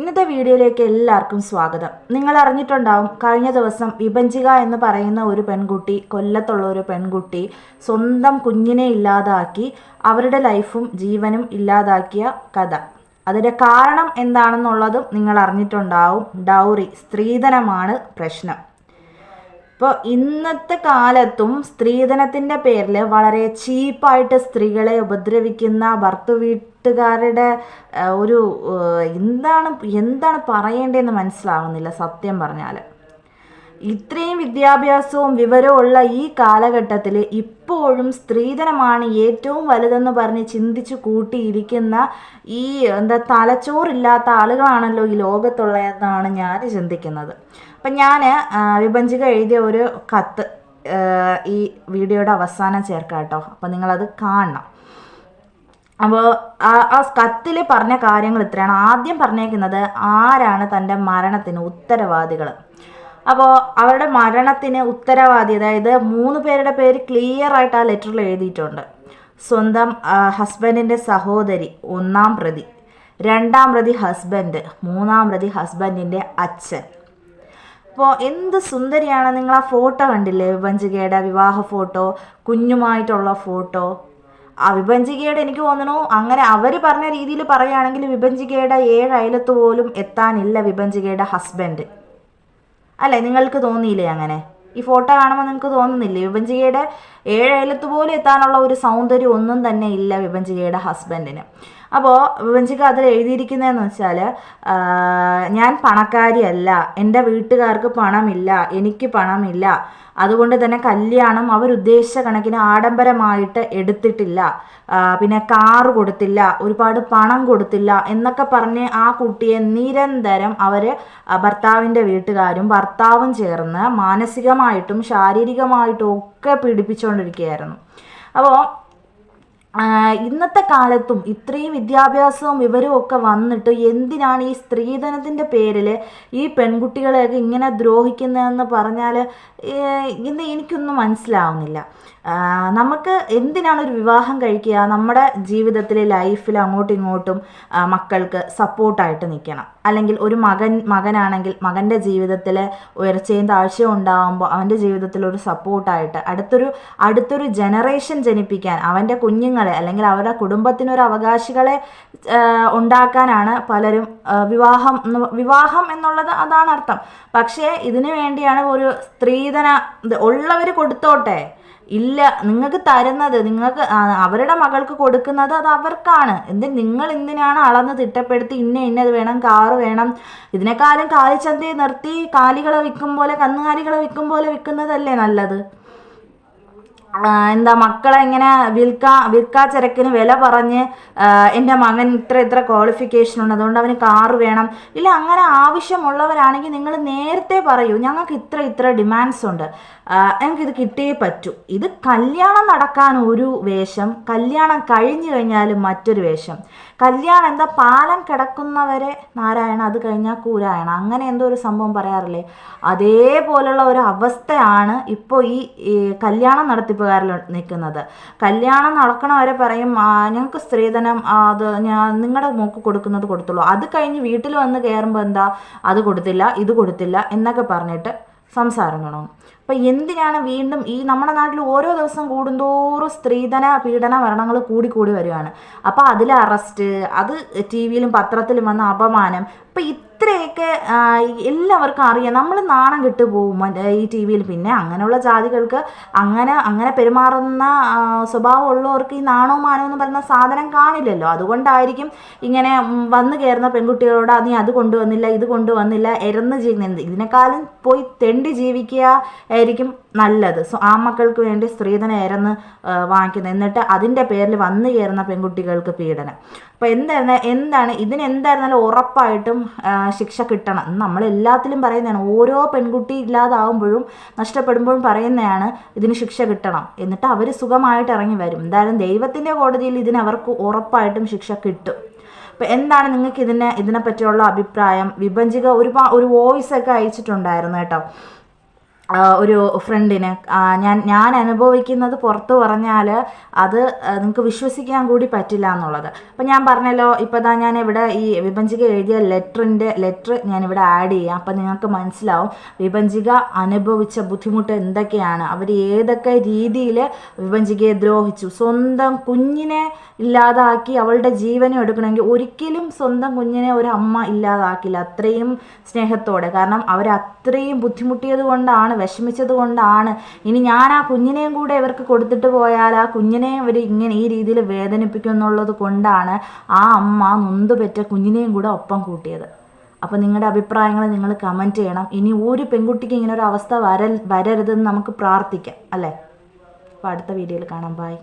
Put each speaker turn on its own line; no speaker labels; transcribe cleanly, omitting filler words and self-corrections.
ഇന്നത്തെ വീഡിയോയിലേക്ക് എല്ലാവർക്കും സ്വാഗതം. നിങ്ങൾ അറിഞ്ഞിട്ടുണ്ടാവും, കഴിഞ്ഞ ദിവസം വിഭജിക എന്ന് പറയുന്ന ഒരു പെൺകുട്ടി, കൊല്ലത്തുള്ള ഒരു പെൺകുട്ടി സ്വന്തം കുഞ്ഞിനെ ഇല്ലാതാക്കി അവരുടെ ലൈഫും ജീവനും ഇല്ലാതാക്കിയ കഥ. അതിൻ്റെ കാരണം എന്താണെന്നുള്ളതും നിങ്ങൾ അറിഞ്ഞിട്ടുണ്ടാവും. ഡൗറി, സ്ത്രീധനമാണ് പ്രശ്നം. ഇപ്പോൾ ഇന്നത്തെ കാലത്തും സ്ത്രീധനത്തിൻ്റെ പേരിൽ വളരെ ചീപ്പായിട്ട് സ്ത്രീകളെ ഉപദ്രവിക്കുന്ന വീട്ടുകാരുടെ ഒരു എന്താണ് പറയേണ്ടതെന്ന് മനസ്സിലാവുന്നില്ല. സത്യം പറഞ്ഞാൽ ഇത്രയും വിദ്യാഭ്യാസവും വിവരവും ഉള്ള ഈ കാലഘട്ടത്തിൽ ഇപ്പോഴും സ്ത്രീധനമാണ് ഏറ്റവും വലുതെന്ന് പറഞ്ഞ് ചിന്തിച്ച് കൂട്ടിയിരിക്കുന്ന ഈ തലച്ചോറില്ലാത്ത ആളുകളാണല്ലോ ഈ ലോകത്തുള്ളതെന്നാണ് ഞാൻ ചിന്തിക്കുന്നത്. അപ്പം ഞാൻ വിഭജിക എഴുതിയ ഒരു കത്ത് ഈ വീഡിയോയുടെ അവസാനം ചേർക്കാം കേട്ടോ. അപ്പം നിങ്ങളത് കാണണം. അപ്പോൾ ആ കത്തിൽ പറഞ്ഞ കാര്യങ്ങൾ ഇത്രയാണ്. ആദ്യം പറഞ്ഞേക്കുന്നത് ആരാണ് തൻ്റെ മരണത്തിന് ഉത്തരവാദികൾ. അപ്പോൾ അവരുടെ മരണത്തിന് ഉത്തരവാദി, അതായത് 3 പേരുടെ പേര് ക്ലിയർ ആയിട്ട് ആ ലെറ്ററിൽ എഴുതിയിട്ടുണ്ട്. സ്വന്തം ഹസ്ബൻഡിൻ്റെ സഹോദരി 1-ാം പ്രതി, 2-ാം പ്രതി ഹസ്ബൻഡ്, 3-ാം പ്രതി ഹസ്ബൻഡിൻ്റെ അച്ഛൻ. അപ്പോൾ എന്ത് സുന്ദരിയാണ്! നിങ്ങൾ ആ ഫോട്ടോ കണ്ടില്ലേ? വിഭജികയുടെ വിവാഹ ഫോട്ടോ, കുഞ്ഞുമായിട്ടുള്ള ഫോട്ടോ. ആ വിഭജികയുടെ എനിക്ക് തോന്നുന്നു, അങ്ങനെ അവർ പറഞ്ഞ രീതിയിൽ പറയുകയാണെങ്കിൽ വിഭജികയുടെ 7 അയലത്ത് പോലും എത്താനില്ല വിഭജികയുടെ ഹസ്ബൻഡ്. അല്ലേ? നിങ്ങൾക്ക് തോന്നിയില്ലേ അങ്ങനെ? ഈ ഫോട്ടോ കാണുമ്പോൾ നിങ്ങൾക്ക് തോന്നുന്നില്ലേ വിഭജികയുടെ 7 അയലത്ത് പോലും എത്താനുള്ള ഒരു സൗന്ദര്യം ഒന്നും തന്നെ ഇല്ല വിഭജികയുടെ ഹസ്ബൻഡിന്. അപ്പോൾ വിഭജിക അതിൽ എഴുതിയിരിക്കുന്നതെന്ന് വെച്ചാൽ, ഞാൻ പണക്കാരിയല്ല, എൻ്റെ വീട്ടുകാർക്ക് പണമില്ല, എനിക്ക് പണമില്ല, അതുകൊണ്ട് തന്നെ കല്യാണം അവരുദ്ദേശിച്ച കണക്കിന് ആഡംബരമായിട്ട് എടുത്തിട്ടില്ല, പിന്നെ കാറ് കൊടുത്തില്ല, ഒരുപാട് പണം കൊടുത്തില്ല എന്നൊക്കെ പറഞ്ഞ് ആ കുട്ടിയെ നിരന്തരം അവർ ഭർത്താവിൻ്റെ വീട്ടുകാരും ഭർത്താവും ചേർന്ന് മാനസികമായിട്ടും ശാരീരികമായിട്ടും ഒക്കെ പീഡിപ്പിച്ചുകൊണ്ടിരിക്കുകയായിരുന്നു. അപ്പോൾ ഇന്നത്തെ കാലത്തും ഇത്രയും വിദ്യാഭ്യാസവും വിവരവും ഒക്കെ വന്നിട്ട് എന്തിനാണ് ഈ സ്ത്രീധനത്തിൻ്റെ പേരിൽ ഈ പെൺകുട്ടികളെയൊക്കെ ഇങ്ങനെ ദ്രോഹിക്കുന്നതെന്ന് പറഞ്ഞാൽ എനിക്കൊന്നും മനസ്സിലാവുന്നില്ല. നമുക്ക് എന്തിനാണ് ഒരു വിവാഹം കഴിക്കുക? നമ്മുടെ ജീവിതത്തിൽ ലൈഫിൽ അങ്ങോട്ടും ഇങ്ങോട്ടും മക്കൾക്ക് സപ്പോർട്ടായിട്ട് നിൽക്കണം. അല്ലെങ്കിൽ ഒരു മകനാണെങ്കിൽ മകൻ്റെ ജീവിതത്തിൽ ഉയർച്ചയും താഴ്ചയും ഉണ്ടാകുമ്പോൾ അവൻ്റെ ജീവിതത്തിൽ ഒരു സപ്പോർട്ടായിട്ട് അടുത്തൊരു ജനറേഷൻ ജനിപ്പിക്കാൻ, അവൻ്റെ കുഞ്ഞുങ്ങളെ അല്ലെങ്കിൽ അവരുടെ കുടുംബത്തിനൊരു അവകാശികളെ ഉണ്ടാക്കാനാണ് പലരും വിവാഹം എന്നുള്ളത് അതാണ് അർത്ഥം. പക്ഷേ ഇതിനു വേണ്ടിയാണ് ഒരു സ്ത്രീധന ഉള്ളവർ കൊടുത്തോട്ടെ, ഇല്ല നിങ്ങൾക്ക് തരുന്നത്, നിങ്ങൾക്ക് അവരുടെ മകൾക്ക് കൊടുക്കുന്നത് അത് അവർക്കാണ്. നിങ്ങൾ എന്തിനാണ് അളന്ന് തിട്ടപ്പെടുത്തി ഇന്നത് വേണം, കാറ് വേണം? ഇതിനേക്കാളും കാലിച്ചന്തയെ നിർത്തി കാലികളെ വിൽക്കും പോലെ, കന്നുകാലികളെ വിൽക്കും പോലെ വിൽക്കുന്നതല്ലേ നല്ലത്? മക്കളെ ഇങ്ങനെ വിൽക്കാച്ചരക്കിന് വില പറഞ്ഞ് എൻ്റെ മകൻ ഇത്ര ക്വാളിഫിക്കേഷൻ ഉണ്ട്, അതുകൊണ്ട് അവന് കാറ് വേണം. ഇല്ല, അങ്ങനെ ആവശ്യമുള്ളവരാണെങ്കിൽ നിങ്ങൾ നേരത്തെ പറയൂ, ഞങ്ങൾക്ക് ഇത്ര ഡിമാൻഡ്സ് ഉണ്ട്, ഞങ്ങൾക്കിത് കിട്ടിയേ പറ്റൂ. ഇത് കല്യാണം നടക്കാൻ ഒരു വേഷം, കല്യാണം കഴിഞ്ഞു കഴിഞ്ഞാലും മറ്റൊരു വേഷം. കല്യാണം പാലം കിടക്കുന്നവരെ നാരായണ, അത് കഴിഞ്ഞാൽ കൂരായണ, അങ്ങനെ എന്തോ ഒരു സംഭവം പറയാറില്ലേ? അതേപോലുള്ള ഒരു അവസ്ഥയാണ് ഇപ്പോൾ ഈ കല്യാണം നടത്തിപ്പുകാരിൽ നിൽക്കുന്നത്. കല്യാണം നടക്കണവരെ പറയും ഞങ്ങൾക്ക് സ്ത്രീധനം അത് നിങ്ങളുടെ മോക്ക് കൊടുക്കുന്നത് കൊടുത്തുള്ളൂ. അത് കഴിഞ്ഞ് വീട്ടിൽ വന്ന് കയറുമ്പോൾ അത് കൊടുത്തില്ല, ഇത് കൊടുത്തില്ല എന്നൊക്കെ പറഞ്ഞിട്ട് സംസാരം തുടങ്ങും. അപ്പം എന്തിനാണ് വീണ്ടും ഈ നമ്മുടെ നാട്ടിൽ ഓരോ ദിവസം കൂടുന്തോറും സ്ത്രീധന പീഡന മരണങ്ങൾ കൂടി വരികയാണ്. അപ്പോൾ അതിൽ അറസ്റ്റ്, അത് TV-യിലും പത്രത്തിലും വന്ന അപമാനം. അപ്പം ഇത്രയൊക്കെ എല്ലാവർക്കും അറിയാം. നമ്മൾ നാണം കെട്ടു പോകും ഈ TV-യിൽ. പിന്നെ അങ്ങനെയുള്ള ജാതികൾക്ക് അങ്ങനെ പെരുമാറുന്ന സ്വഭാവം ഉള്ളവർക്ക് ഈ നാണോ മാനോ എന്ന് പറയുന്ന സാധനം കാണില്ലല്ലോ. അതുകൊണ്ടായിരിക്കും ഇങ്ങനെ വന്നു കയറുന്ന പെൺകുട്ടികളോട് നീ അത് കൊണ്ടുവന്നില്ല, ഇത് കൊണ്ടുവന്നില്ല, എരന്ന് ചെയ്യുന്നത്. ഇതിനേക്കാളും പോയി തെണ്ടി ജീവിക്കുക ആയിരിക്കും നല്ലത്. ആൺമക്കൾക്ക് വേണ്ടി സ്ത്രീധനം എരന്ന് വാങ്ങിക്കുന്നത്, എന്നിട്ട് അതിൻ്റെ പേരിൽ വന്നു കയറുന്ന പെൺകുട്ടികൾക്ക് പീഡനം. അപ്പോൾ ഇതിനെന്തായിരുന്നാലും ഉറപ്പായിട്ടും ശിക്ഷ കിട്ടണം. നമ്മളെല്ലാത്തിലും പറയുന്നതാണ്. ഓരോ പെൺകുട്ടി ഇല്ലാതാവുമ്പോഴും നഷ്ടപ്പെടുമ്പോഴും പറയുന്നതാണ് ഇതിന് ശിക്ഷ കിട്ടണം. എന്നിട്ട് അവർ സുഖമായിട്ട് ഇറങ്ങി വരും. എന്തായാലും ദൈവത്തിൻ്റെ കോടതിയിൽ അവർക്ക് ഉറപ്പായിട്ടും ശിക്ഷ കിട്ടും. അപ്പോൾ എന്താണ് നിങ്ങൾക്ക് ഇതിനെ പറ്റിയുള്ള അഭിപ്രായം? വിഭജിക ഒരു വോയിസ് ഒക്കെ അയച്ചിട്ടുണ്ടായിരുന്നു കേട്ടോ. ഒരു ഫ്രണ്ടിന് ഞാൻ അനുഭവിക്കുന്നത് പുറത്ത് പറഞ്ഞാൽ അത് നിങ്ങൾക്ക് വിശ്വസിക്കാൻ കൂടി പറ്റില്ല എന്നുള്ളത്. അപ്പം ഞാൻ പറഞ്ഞല്ലോ, ഇപ്പോൾ ഞാൻ ഇവിടെ ഈ വിഭജിക എഴുതിയ ലെറ്റർ ഞാനിവിടെ ആഡ് ചെയ്യാം. അപ്പം നിങ്ങൾക്ക് മനസ്സിലാവും വിഭജിക അനുഭവിച്ച ബുദ്ധിമുട്ട് എന്തൊക്കെയാണ്, അവർ ഏതൊക്കെ രീതിയിൽ വിഭജികയെ ദ്രോഹിച്ചു. സ്വന്തം കുഞ്ഞിനെ ഇല്ലാതാക്കി അവളുടെ ജീവനും എടുക്കണമെങ്കിൽ ഒരിക്കലും സ്വന്തം കുഞ്ഞിനെ ഒരു അമ്മ ഇല്ലാതാക്കില്ല അത്രയും സ്നേഹത്തോടെ. കാരണം അവർ അത്രയും ബുദ്ധിമുട്ടിയത് കൊണ്ടാണ്, വിഷമിച്ചത് കൊണ്ടാണ്. ഇനി ഞാൻ ആ കുഞ്ഞിനെയും കൂടെ ഇവർക്ക് കൊടുത്തിട്ട് പോയാൽ ആ കുഞ്ഞിനെ ഇവർ ഇങ്ങനെ ഈ രീതിയിൽ വേദനിപ്പിക്കും എന്നുള്ളത് കൊണ്ടാണ് ആ അമ്മ നൊന്തുപെറ്റ കുഞ്ഞിനെയും കൂടെ ഒപ്പം കൂട്ടിയത്. അപ്പോൾ നിങ്ങളുടെ അഭിപ്രായങ്ങൾ നിങ്ങൾ കമൻറ്റ് ചെയ്യണം. ഇനി ഒരു പെൺകുട്ടിക്ക് ഇങ്ങനെ ഒരു അവസ്ഥ വരരുതെന്ന് നമുക്ക് പ്രാർത്ഥിക്കാം, അല്ലേ? അപ്പോൾ അടുത്ത വീഡിയോയിൽ കാണാം. ബൈ.